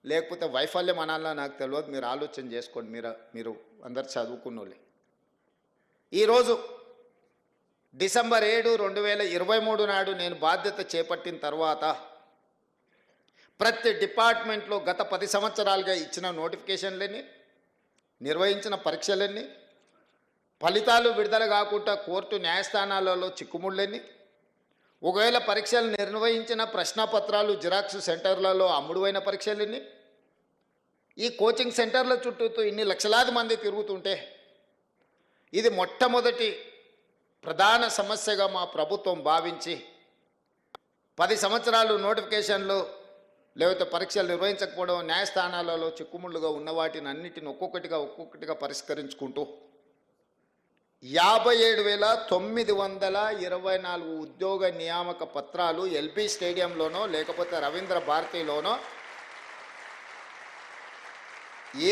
లేకపోతే వైఫల్యం అనాలనా నాకు తెలియదు. మీరు ఆలోచన చేసుకోండి. మీరు అందరు చదువుకున్నోళ్ళే. ఈరోజు డిసెంబర్ 7, 2023 నాడు నేను బాధ్యత చేపట్టిన తర్వాత ప్రతి డిపార్ట్మెంట్లో గత 10 సంవత్సరాలుగా ఇచ్చిన నోటిఫికేషన్లన్నీ, నిర్వహించిన పరీక్షలన్నీ, ఫలితాలు విడుదల కాకుండా కోర్టు న్యాయస్థానాలలో చిక్కుముళ్ళన్నీ, ఒకవేళ పరీక్షలు నిర్వహించిన ప్రశ్నపత్రాలు జిరాక్స్ సెంటర్లలో అమ్ముడువైన పరీక్షలన్నీ, ఈ కోచింగ్ సెంటర్ల చుట్టూ ఇన్ని లక్షలాది మంది తిరుగుతుంటే ఇది మొట్టమొదటి ప్రధాన సమస్యగా మా ప్రభుత్వం భావించి 10 సంవత్సరాలు నోటిఫికేషన్లు లేకపోతే పరీక్షలు నిర్వహించకపోవడం, న్యాయస్థానాలలో చిక్కుముళ్ళుగా ఉన్న వాటిని అన్నిటిని ఒక్కొక్కటిగా పరిష్కరించుకుంటూ 57,924 ఉద్యోగ నియామక పత్రాలు ఎల్బీ స్టేడియంలోనో లేకపోతే రవీంద్ర భారతిలోనో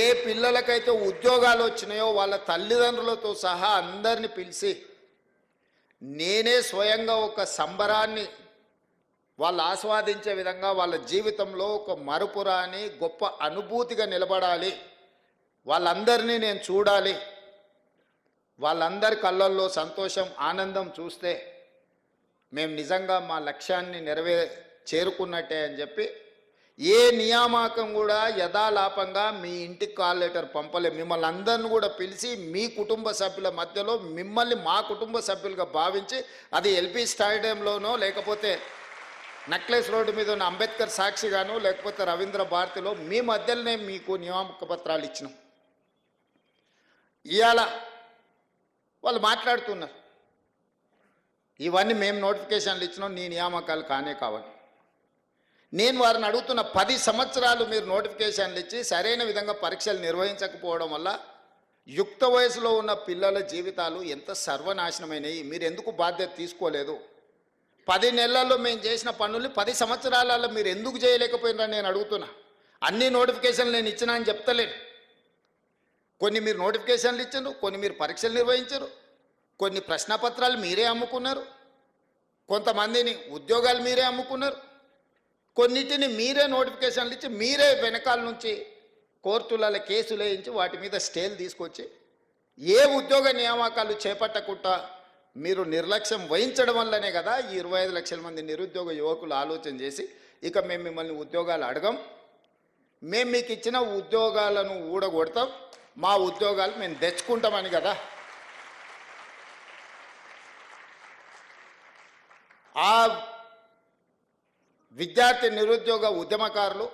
ఏ పిల్లలకైతే ఉద్యోగాలు వచ్చినాయో వాళ్ళ తల్లిదండ్రులతో సహా అందరిని పిలిచి నేనే స్వయంగా ఒక సంబరాన్ని వాళ్ళు ఆస్వాదించే విధంగా వాళ్ళ జీవితంలో ఒక మరుపురాని గొప్ప అనుభూతిగా నిలబడాలి, వాళ్ళందరినీ నేను చూడాలి, వాళ్ళందరి కళ్ళల్లో సంతోషం, ఆనందం చూస్తే మేము నిజంగా మా లక్ష్యాన్ని చేరుకున్నట్టే అని చెప్పి ఏ నియామకం కూడా యథాలాపంగా మీ ఇంటికి కాల్ లెటర్ పంపలే. మిమ్మల్ని అందరిని కూడా పిలిచి మీ కుటుంబ సభ్యుల మధ్యలో మిమ్మల్ని మా కుటుంబ సభ్యులుగా భావించి, అది ఎల్బీ స్టేడియంలోనో లేకపోతే నక్లెస్ రోడ్డు మీద ఉన్న అంబేద్కర్ సాక్షిగాను లేకపోతే రవీంద్ర భారతిలో మీ మధ్యలోనే మీకు నియామక పత్రాలు ఇచ్చినాం. ఇవాళ వాళ్ళు మాట్లాడుతున్నారు, ఇవన్నీ మేము నోటిఫికేషన్లు ఇచ్చినాం, నీ నియామకాలు కానే కావాలి. నేను వారిని అడుగుతున్న 10 సంవత్సరాలు మీరు నోటిఫికేషన్లు ఇచ్చి సరైన విధంగా పరీక్షలు నిర్వహించకపోవడం వల్ల యుక్త వయసులో ఉన్న పిల్లల జీవితాలు ఎంత సర్వనాశనమైనవి. మీరు ఎందుకు బాధ్యత తీసుకోలేదు? 10 నెలల్లో మేము చేసిన పనులు 10 సంవత్సరాలలో మీరు ఎందుకు చేయలేకపోయినారని నేను అడుగుతున్నా. అన్ని నోటిఫికేషన్లు నేను ఇచ్చినా అని చెప్తలేను. కొన్ని మీరు నోటిఫికేషన్లు ఇచ్చారు, కొన్ని మీరు పరీక్షలు నిర్వహించారు, కొన్ని ప్రశ్నపత్రాలు మీరే అమ్ముకున్నారు, కొంతమందిని ఉద్యోగాలు మీరే అమ్ముకున్నారు, కొన్నిటిని మీరే నోటిఫికేషన్లు ఇచ్చి మీరే వెనకాల నుంచి కోర్టులలో కేసులు వేయించి వాటి మీద స్టేలు తీసుకొచ్చి ఏ ఉద్యోగ నియామకాలు చేపట్టకుండా మీరు నిర్లక్ష్యం వహించడం వల్లనే కదా ఈ 25 లక్షల మంది నిరుద్యోగ యువకులు ఆలోచన చేసి ఇక మేము మిమ్మల్ని ఉద్యోగాలు అడగం, మేము మీకు ఇచ్చిన ఉద్యోగాలను ఊడగొడతాం, మా ఉద్యోగాలు మేము తెచ్చుకుంటామని కదా ఆ విద్యార్థి నిరుద్యోగ ఉద్యమకారులు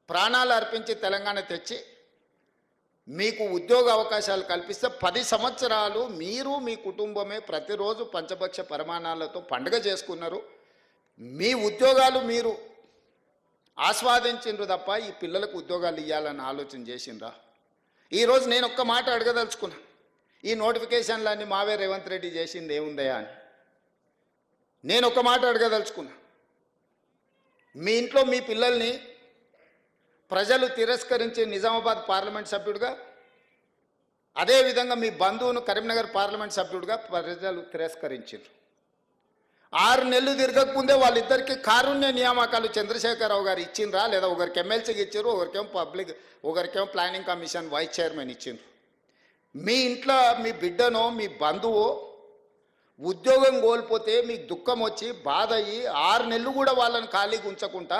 ప్రాణాలు అర్పించి తెలంగాణ తెచ్చి మీకు ఉద్యోగ అవకాశాలు కల్పిస్తే 10 సంవత్సరాలు మీరు మీ కుటుంబమే ప్రతిరోజు పంచభక్ష పరిమాణాలతో పండుగ చేసుకున్నారు. మీ ఉద్యోగాలు మీరు ఆస్వాదించిండ్రు తప్ప ఈ పిల్లలకు ఉద్యోగాలు ఇవ్వాలని ఆలోచన చేసిండ్రా? ఈరోజు నేను ఒక్క మాట అడగదలుచుకున్నా, ఈ నోటిఫికేషన్లన్నీ మావే రేవంత్ రెడ్డి చేసింది ఏముందయా అని నేను ఒక మాట అడగదలుచుకున్నా. మీ ఇంట్లో మీ పిల్లల్ని ప్రజలు తిరస్కరించి నిజామాబాద్ పార్లమెంట్ సభ్యుడిగా, అదేవిధంగా మీ బంధువును కరీంనగర్ పార్లమెంట్ సభ్యుడిగా ప్రజలు తిరస్కరించారు. 6 నెలలు తిరగకముందే వాళ్ళిద్దరికి కారుణ్య నియామకాలు చంద్రశేఖరరావు గారు ఇచ్చిండ్రా? లేదా ఒకరికి ఎమ్మెల్సీకి ఇచ్చారు, ఒకరికేమో ప్లానింగ్ కమిషన్ వైస్ చైర్మన్ ఇచ్చిండ్రు. మీ ఇంట్లో మీ బిడ్డనో మీ బంధువో ఉద్యోగం కోల్పోతే మీకు దుఃఖం వచ్చి బాధ అయ్యి 6 నెలలు కూడా వాళ్ళని ఖాళీగా ఉంచకుండా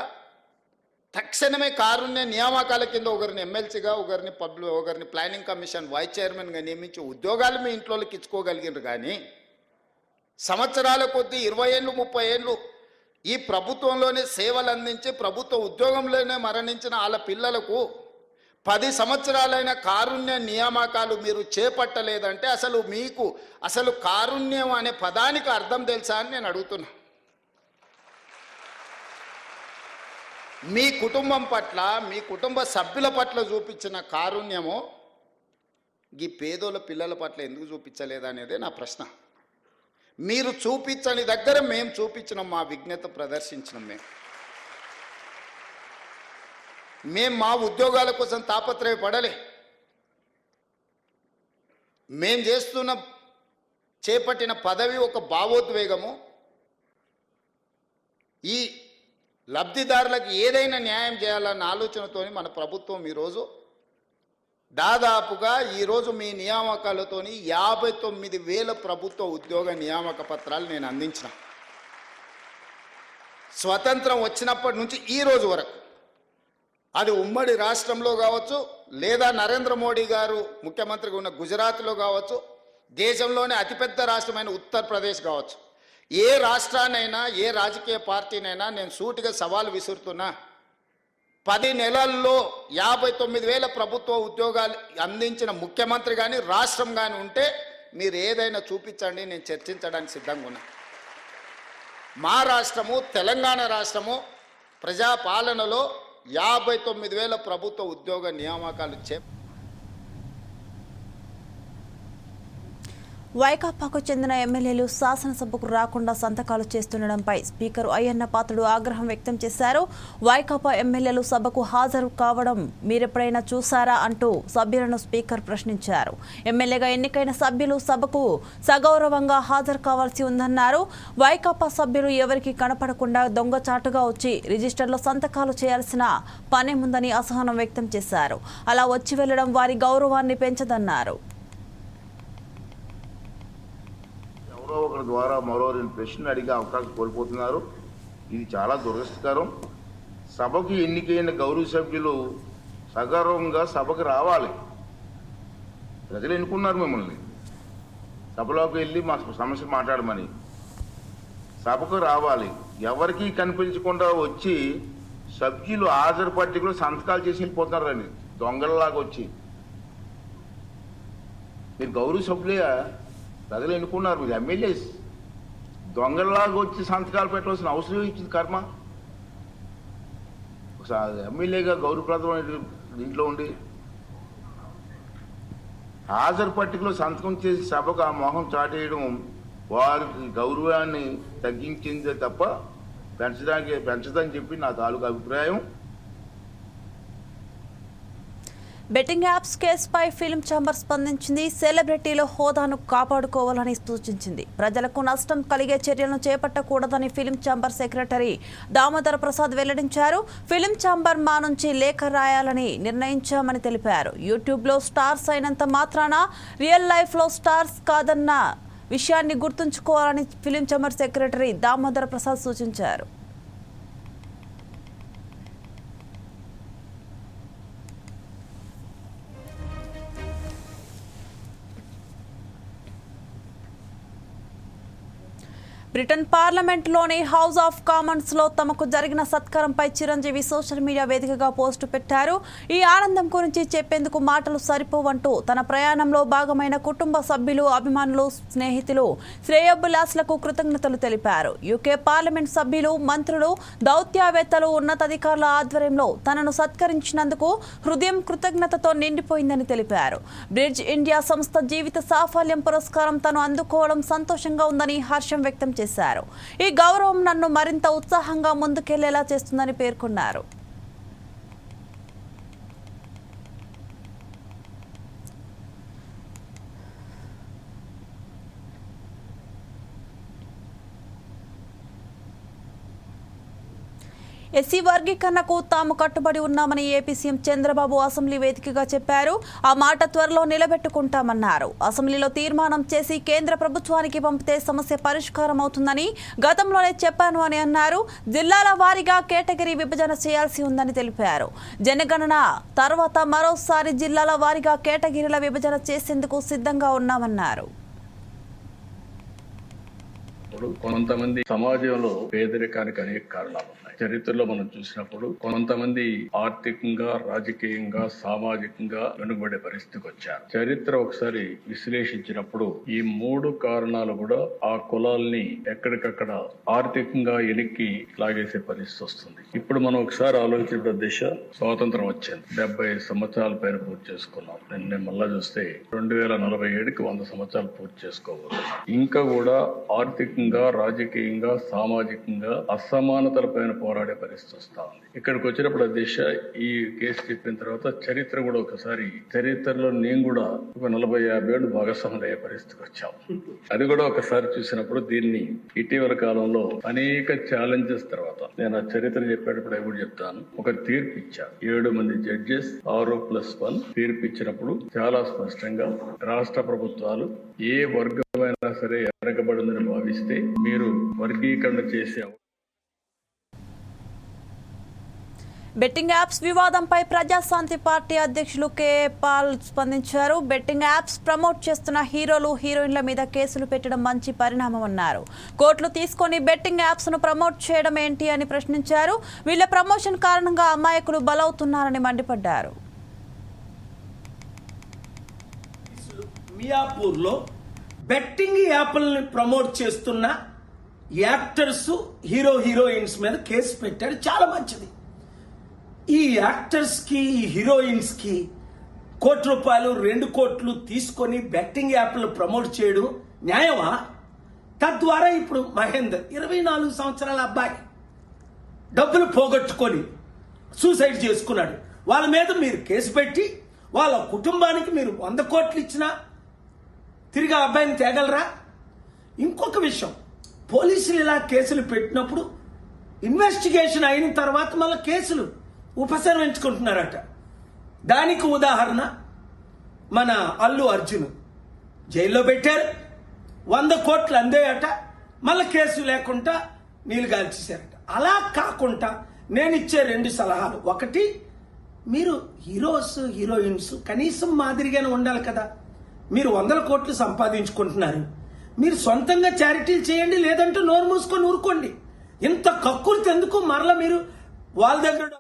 తక్షణమే కారుణ్య నియామకాల కింద ఒకరిని ఎమ్మెల్సీగా, ఒకరిని ప్లానింగ్ కమిషన్ వైస్ చైర్మన్గా నియమించి ఉద్యోగాలు మీ ఇంట్లోకి ఇచ్చుకోగలిగినారు. కానీ సంవత్సరాల కొద్దీ 20 ఏళ్ళు 30 ఏళ్ళు ఈ ప్రభుత్వంలోనే సేవలు అందించి ప్రభుత్వ ఉద్యోగంలోనే మరణించిన వాళ్ళ పిల్లలకు 10 సంవత్సరాలైన కారుణ్య నియామకాలు మీరు చేపట్టలేదంటే అసలు కారుణ్యం అనే పదానికి అర్థం తెలుసా అని నేను అడుగుతున్నా. మీ కుటుంబం పట్ల, మీ కుటుంబ సభ్యుల పట్ల చూపించిన కారుణ్యము ఈ పేదోళ్ళ పిల్లల పట్ల ఎందుకు చూపించలేదనేదే నా ప్రశ్న. మీరు చూపించని దగ్గర మేము చూపించినాం, మా విజ్ఞత ప్రదర్శించినాం. మేము మా ఉద్యోగాల కోసం తాపత్రయపడలే. మేం చేపట్టిన పదవి ఒక భావోద్వేగము. ఈ లబ్ధిదారులకు ఏదైనా న్యాయం చేయాలన్న ఆలోచనతో మన ప్రభుత్వం ఈరోజు దాదాపుగా మీ నియామకాలతో 59,000 ప్రభుత్వ ఉద్యోగ నియామక పత్రాలు నేను అందించిన. స్వతంత్రం వచ్చినప్పటి నుంచి ఈ రోజు వరకు అది ఉమ్మడి రాష్ట్రంలో కావచ్చు, లేదా నరేంద్ర మోడీ గారు ముఖ్యమంత్రిగా ఉన్న గుజరాత్లో కావచ్చు, దేశంలోనే అతిపెద్ద రాష్ట్రమైన ఉత్తరప్రదేశ్ కావచ్చు, ఏ రాష్ట్రాన్నైనా ఏ రాజకీయ పార్టీనైనా నేను సూటిగా సవాలు విసురుతున్నా. 10 నెలల్లో 59,000 ప్రభుత్వ ఉద్యోగాలు అందించిన ముఖ్యమంత్రి కానీ రాష్ట్రం కానీ ఉంటే మీరు ఏదైనా చూపించండి, నేను చర్చించడానికి సిద్ధంగా ఉన్నా. మా రాష్ట్రము తెలంగాణ రాష్ట్రము ప్రజాపాలనలో 59,000 ప్రభుత్వ ఉద్యోగ నియామకాలు వైకాపాకు చెందిన ఎమ్మెల్యేలు శాసనసభకు రాకుండా సంతకాలు చేస్తుండడంపై స్పీకర్ అయ్యన్న పాత్రుడు ఆగ్రహం వ్యక్తం చేశారు. వైకాపా ఎమ్మెల్యేలు సభకు హాజరు కావడం మీరెప్పుడైనా చూశారా అంటూ సభ్యులను స్పీకర్ ప్రశ్నించారు. ఎమ్మెల్యేగా ఎన్నికైన సభ్యులు సభకు సగౌరవంగా హాజరు కావాల్సి ఉందన్నారు. వైకాపా సభ్యులు ఎవరికి కనపడకుండా దొంగచాటుగా వచ్చి రిజిస్టర్లో సంతకాలు చేయాల్సిన పనేముందని అసహనం వ్యక్తం చేశారు. అలా వచ్చి వెళ్లడం వారి గౌరవాన్ని పెంచదన్నారు. ఒకరి ద్వారా మరో 2 ప్రశ్నలు అడిగే అవకాశం కోల్పోతున్నారు. ఇది చాలా దురదృష్టకరం. సభకు ఎన్నికైన గౌరవ సభ్యులు సగౌరవంగా సభకు రావాలి. ప్రజలు ఎన్నుకున్నారు మిమ్మల్ని, సభలోకి వెళ్ళి మా సమస్య మాట్లాడమని. సభకు రావాలి. ఎవరికి కనిపించకుండా వచ్చి సభ్యులు హాజరు పట్టికలో సంతకాలు చేసి వెళ్ళిపోతున్నారండి దొంగలలాగా వచ్చి. మీరు గౌరవ సభ్యులే, ప్రజలు ఎన్నుకున్నారు, మీరు ఎమ్మెల్యేస్. దొంగల్లాగా వచ్చి సంతకాలు పెట్టవలసిన అవసరం ఇచ్చింది కర్మ. ఎమ్మెల్యేగా గౌరవప్రదమైన దీంట్లో ఉండి హాజరు పట్టికలో సంతకం చేసి సభకు ఆ మొహం చాటేయడం వారికి గౌరవాన్ని తగ్గించిందే తప్ప పెంచదని చెప్పి నా తాలూకు అభిప్రాయం. బెట్టింగ్ యాప్స్ కేసుపై ఫిల్మ్ ఛాంబర్ స్పందించింది. సెలబ్రిటీల హోదాను కాపాడుకోవాలని సూచించింది. ప్రజలకు నష్టం కలిగే చర్యలను చేపట్టకూడదని film chamber secretary Damodara Prasad వెల్లడించారు. ఫిల్మ్ ఛాంబర్ మా నుంచి లేఖ రాయాలని నిర్ణయించామని తెలిపారు. యూట్యూబ్లో స్టార్స్ అయినంత మాత్రాన రియల్ లైఫ్లో స్టార్స్ కాదన్న విషయాన్ని గుర్తుంచుకోవాలని film chamber secretary Damodara Prasad సూచించారు. బ్రిటన్ పార్లమెంట్లోని హౌస్ ఆఫ్ కామన్స్లో తమకు జరిగిన సత్కారంపై చిరంజీవి సోషల్ మీడియా వేదికగా పోస్టు పెట్టారు. ఈ ఆనందం గురించి చెప్పేందుకు మాటలు సరిపోవంటూ తన ప్రయాణంలో భాగమైన కుటుంబ సభ్యులు, అభిమానులు, స్నేహితులు, శ్రేయోభిలాషులకు కృతజ్ఞతలు తెలిపారు. యూకే పార్లమెంట్ సభ్యులు, మంత్రులు, దౌత్యవేత్తలు, ఉన్నతాధికారుల ఆధ్వర్యంలో తనను సత్కరించినందుకు హృదయం కృతజ్ఞతతో నిండిపోయిందని తెలిపారు. బ్రిడ్జ్ ఇండియా సంస్థ జీవిత సాఫల్యం పురస్కారం తను అందుకోవడం సంతోషంగా ఉందని హర్షం వ్యక్తం చేశారు. ఈ గౌరవం నన్ను మరింత ఉత్సాహంగా ముందుకెళ్లేలా చేస్తుందని పేర్కొన్నారు. ఎస్సీ వర్గీకరణకు తాము కట్టుబడి ఉన్నామని ఏపీ సీఎం చంద్రబాబు అసెంబ్లీ వేదికగా చెప్పారు. ఆ మాట త్వరలో నిలబెట్టుకుంటామన్నారు. అసెంబ్లీలో తీర్మానం చేసి కేంద్ర ప్రభుత్వానికి పంపితే సమస్య పరిష్కారం అవుతుందని గతంలోనే చెప్పాను అని అన్నారు. జిల్లాల వారీగా కేటగిరీ విభజన చేయాల్సి ఉందని తెలిపారు. జనగణన తర్వాత మరోసారి జిల్లాల వారీగా కేటగిరీల విభజన చేసేందుకు సిద్ధంగా ఉన్నామన్నారు. కొంతమంది సమాజంలో పేదరికానికి అనేక కారణాలు ఉన్నాయి. చరిత్రలో మనం చూసినప్పుడు కొంతమంది ఆర్థికంగా, రాజకీయంగా, సామాజికంగా వెనుకబడే పరిస్థితికి వచ్చారు. చరిత్ర ఒకసారి విశ్లేషించినప్పుడు ఈ 3 కారణాలు కూడా ఆ కులాల్ని ఎక్కడికక్కడ ఆర్థికంగా వెనక్కి లాగేసే పరిస్థితి వస్తుంది. ఇప్పుడు మనం ఒకసారి ఆలోచించిన దిశ స్వాతంత్రం వచ్చింది. 70 సంవత్సరాల పైన పూర్తి చేసుకున్నాం. నేను మళ్ళా చూస్తే 2047కి 100 సంవత్సరాలు పూర్తి చేసుకోబోతున్నాం. ఇంకా కూడా ఆర్థికంగా, రాజకీయంగా, సామాజికంగా అసమానతల పైన పోరాడే పరిస్థితి వస్తా ఉంది. ఇక్కడికి వచ్చినప్పుడు అధ్యక్ష ఈ కేసు చెప్పిన తర్వాత చరిత్ర కూడా ఒకసారి చరిత్రలో నేను కూడా ఒక 40-50 ఏళ్ళు భాగస్వాములు అయ్యే పరిస్థితికి వచ్చాం. అది కూడా ఒకసారి చూసినప్పుడు దీన్ని ఇటీవల కాలంలో అనేక ఛాలెంజెస్ తర్వాత నేను ఆ చరిత్ర చెప్పేటప్పుడు అవి కూడా చెప్తాను. ఒక తీర్పు ఇచ్చా. 7 మంది జడ్జెస్ 6+1 తీర్పు ఇచ్చినప్పుడు చాలా స్పష్టంగా రాష్ట్ర ప్రభుత్వాలు ఏ వర్గమైనా సరే వెనకబడిందని భావిస్తే మీరు వర్గీకరణ చేసే బెట్టింగ్ యాప్స్ వివాదంపై ప్రజాశాంతి పార్టీ అధ్యక్షులు కె పాల్ స్పందించారు. బెట్టింగ్ యాప్స్ ప్రమోట్ చేస్తున్న హీరోలు, హీరోయిన్ల మీద కేసులు పెట్టడం మంచి పరిణామమన్నారు. కోట్లు తీసుకొని బెట్టింగ్ యాప్స్ ను ప్రమోట్ చేయడం ఏంటి అని ప్రశ్నించారు. వీళ్ల ప్రమోషన్ కారణంగా అమాయకులు బలవుతున్నారని మండిపడ్డారు. మియాపూర్లో బెట్టింగ్ యాప్లని ప్రమోట్ చేస్తున్న యాక్టర్స్, హీరోయిన్స్ మీద కేసు పెట్టాడు. చాలా మంచిది. ఈ యాక్టర్స్ కి, హీరోయిన్స్ కి ₹1 కోట్లు, 2 కోట్లు తీసుకొని బెట్టింగ్ యాప్లు ప్రమోట్ చేయడం న్యాయమా? తద్వారా ఇప్పుడు మహేందర్ 24 సంవత్సరాల అబ్బాయి డబ్బులు పోగొట్టుకొని సూసైడ్ చేసుకున్నాడు. వాళ్ళ మీద మీరు కేసు పెట్టి వాళ్ళ కుటుంబానికి మీరు 100 కోట్లు ఇచ్చినా తిరిగి ఆ అబ్బాయిని తేగలరా? ఇంకొక విషయం, పోలీసులు ఇలా కేసులు పెట్టినప్పుడు ఇన్వెస్టిగేషన్ అయిన తర్వాత మళ్ళీ కేసులు ఉపసంహరించుకుంటున్నారట. దానికి ఉదాహరణ మన అల్లు అర్జున్ జైల్లో పెట్టారు. 100 కోట్లు అందేయట, మళ్ళీ కేసు లేకుండా నీళ్ళు గాల్చేశారట. అలా కాకుండా నేను ఇచ్చే 2 సలహాలు. ఒకటి, మీరు హీరోస్, హీరోయిన్స్ కనీసం మాదిరిగానే ఉండాలి కదా. మీరు 100 కోట్లు సంపాదించుకుంటున్నారు. మీరు సొంతంగా చారిటీలు చేయండి, లేదంటే నోరు మూసుకొని ఊరుకోండి. ఇంత కక్కుర్తి ఎందుకు? మరలా మీరు వాళ్ళ దగ్గర.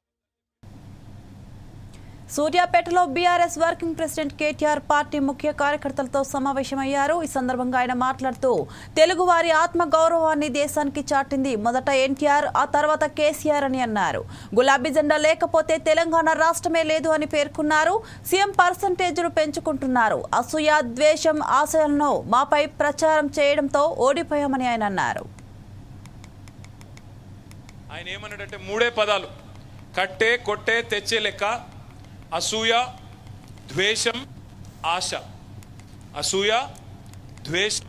సూర్యాపేటలో BRS working president KTR party ముఖ్య కార్యకర్తలతో సమావేశమయ్యారు. ఈ సందర్భంగా ఆయన మాట్లాడుతూ తెలుగువారి ఆత్మ గౌరవాన్ని దేశానికి చాటింది మొదట ఎన్టీఆర్, ఆ తర్వాత కేసీఆర్ అని అన్నారు. గులాబీ జెండా లేకపోతే తెలంగాణ రాష్ట్రమే లేదు అని పేర్కొన్నారు. సీఎం పర్సంటేజీలు పెంచుకుంటున్నారు. అసూయ, ద్వేషం, ఆశయాలను మాపై ప్రచారం చేయడంతో ఓడిపోయామని ఆయన అన్నారు. ఆయన ఏమన్నాడంటే 3 పదాలు: కట్టే, కొట్టే, తెచ్చే లెక్క, అసూయ, ద్వేషం, ఆశ. అసూయ, ద్వేషం,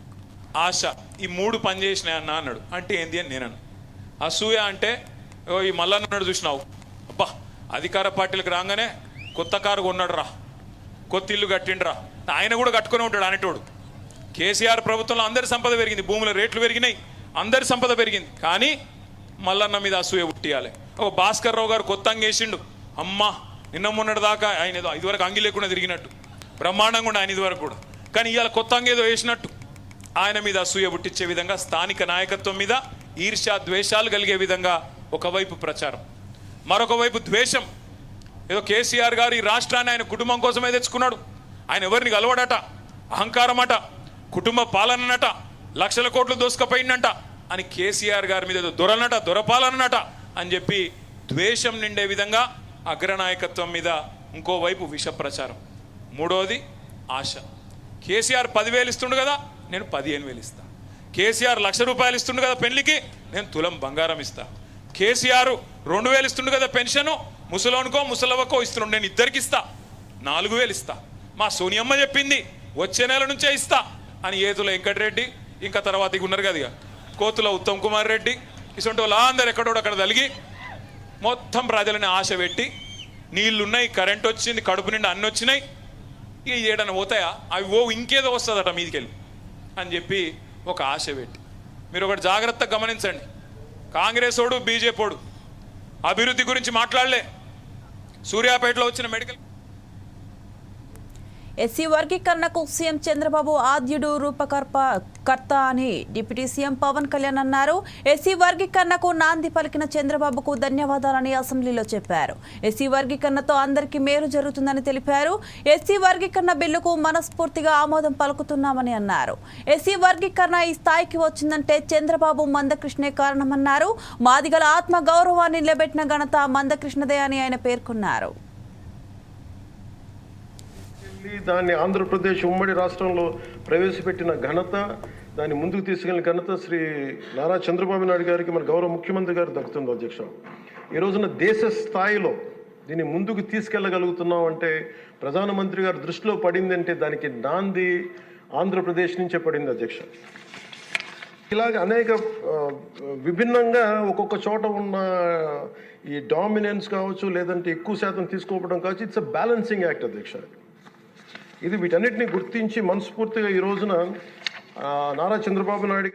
ఆశ, ఈ 3 పనిచేసినాయి అన్న అన్నాడు. అంటే ఏంది అని నేను. అసూయ అంటే ఈ మల్లన్న ఉన్నాడు చూసినావు, అబ్బా అధికార పార్టీలకు రాగానే కొత్త కారు కొన్నాడు రా, కొత్త ఇల్లు కట్టిండ్రా, ఆయన కూడా కట్టుకుని ఉంటాడు అనేటోడు. కేసీఆర్ ప్రభుత్వంలో అందరి సంపద పెరిగింది, భూముల రేట్లు పెరిగినాయి, అందరి సంపద పెరిగింది. కానీ మల్లన్న మీద అసూయ పుట్టియాలి. ఒక భాస్కర్ రావు గారు కొత్త అంగేసిండు, అమ్మా నిన్న మొన్నటి దాకా ఆయన ఏదో ఇదివరకు అంగి లేకుండా తిరిగినట్టు బ్రహ్మాండంగా ఉండే ఆయన ఇదివరకు కూడా, కానీ ఇవాళ కొత్త అంగేదో వేసినట్టు ఆయన మీద అసూయ పుట్టించే విధంగా స్థానిక నాయకత్వం మీద ఈర్ష్య ద్వేషాలు కలిగే విధంగా ఒకవైపు ప్రచారం, మరొక వైపు ద్వేషం. ఏదో కేసీఆర్ గారు ఈ రాష్ట్రాన్ని ఆయన కుటుంబం కోసమే తెచ్చుకున్నాడు, ఆయన ఎవరిని కలవడట, అహంకారం అట, కుటుంబ పాలనట, లక్షల కోట్లు దోసుకపోయిందంట అని కేసీఆర్ గారి మీద దొరనట, దొరపాలనట అని చెప్పి ద్వేషం నిండే విధంగా అగ్రనాయకత్వం మీద ఇంకోవైపు విష ప్రచారం. మూడోది ఆశ. కేసీఆర్ 10,000 ఇస్తుండు కదా, నేను 15,000 ఇస్తా. కేసీఆర్ ₹1,00,000 ఇస్తుండు కదా పెళ్లికి, నేను తులం బంగారం ఇస్తా. కేసీఆర్ 2,000 ఇస్తుండు కదా పెన్షను, ముసలోనికో ముసలవ్వకో ఇస్తుండు, నేను ఇద్దరికి ఇస్తా, 4,000 ఇస్తా. మా సోనియమ్మ చెప్పింది వచ్చే నెల నుంచే ఇస్తా అని ఏతుల వెంకటరెడ్డి, ఇంకా తర్వాత ఇక ఉన్నారు కదా కోతుల ఉత్తమ్ కుమార్ రెడ్డి, ఇటువంటి వాళ్ళు అందరు ఎక్కడోడు అక్కడ తలిగి మొత్తం ప్రజలని ఆశ పెట్టి, నీళ్లున్నాయి, కరెంట్ వచ్చింది, కడుపు నిండా అన్నీ వచ్చినాయి, ఇక ఏడన్నా పోతాయా అవి ఇంకేదో వస్తుందట మీదికెళ్ళి అని చెప్పి ఒక ఆశ పెట్టి. మీరు ఒకటి జాగ్రత్తగా గమనించండి, కాంగ్రెస్ ఓడు బీజేపీ ఓడు అభివృద్ధి గురించి మాట్లాడలే. సూర్యాపేటలో వచ్చిన మెడికల్ ఎస్సీ వర్గీకరణకు సీఎం చంద్రబాబు ఆద్యుడు రూపకర్త అని డిప్యూటీ సీఎం పవన్ కళ్యాణ్ అన్నారు. ఎస్సీ వర్గీకరణకు నాంది పలికిన చంద్రబాబుకు ధన్యవాదాలని అసెంబ్లీలో చెప్పారు. ఎస్సీ వర్గీకరణతో అందరికీ మేలు జరుగుతుందని తెలిపారు. ఎస్సీ వర్గీకరణ బిల్లుకు మనస్ఫూర్తిగా ఆమోదం పలుకుతున్నామని అన్నారు. ఎస్సీ వర్గీకరణ ఈ స్థాయికి వచ్చిందంటే చంద్రబాబు మందకృష్ణే కారణమన్నారు. మాదిగల ఆత్మ గౌరవాన్ని నిలబెట్టిన ఘనత మందకృష్ణదే అని ఆయన పేర్కొన్నారు. దాన్ని ఆంధ్రప్రదేశ్ ఉమ్మడి రాష్ట్రంలో ప్రవేశపెట్టిన ఘనత, దాన్ని ముందుకు తీసుకెళ్లిన ఘనత శ్రీ నారా చంద్రబాబు నాయుడు గారికి, మన గౌరవ ముఖ్యమంత్రి గారు దక్కుతుంది. అధ్యక్ష, ఈ రోజున దేశ స్థాయిలో దీన్ని ముందుకు తీసుకెళ్లగలుగుతున్నాం అంటే, ప్రధానమంత్రి గారు దృష్టిలో పడింది అంటే దానికి నాంది ఆంధ్రప్రదేశ్ నుంచే పడింది. అధ్యక్ష, ఇలాగ అనేక విభిన్నంగా ఒక్కొక్క చోట ఉన్న ఈ డామినెన్స్ కావచ్చు, లేదంటే ఎక్కువ శాతం తీసుకోవడం కావచ్చు, ఇట్స్ అ బ్యాలెన్సింగ్ యాక్ట్. అధ్యక్ష, ఇది వీటన్నిటిని గుర్తించి మనస్ఫూర్తిగా ఈ రోజున నారా చంద్రబాబు నాయుడు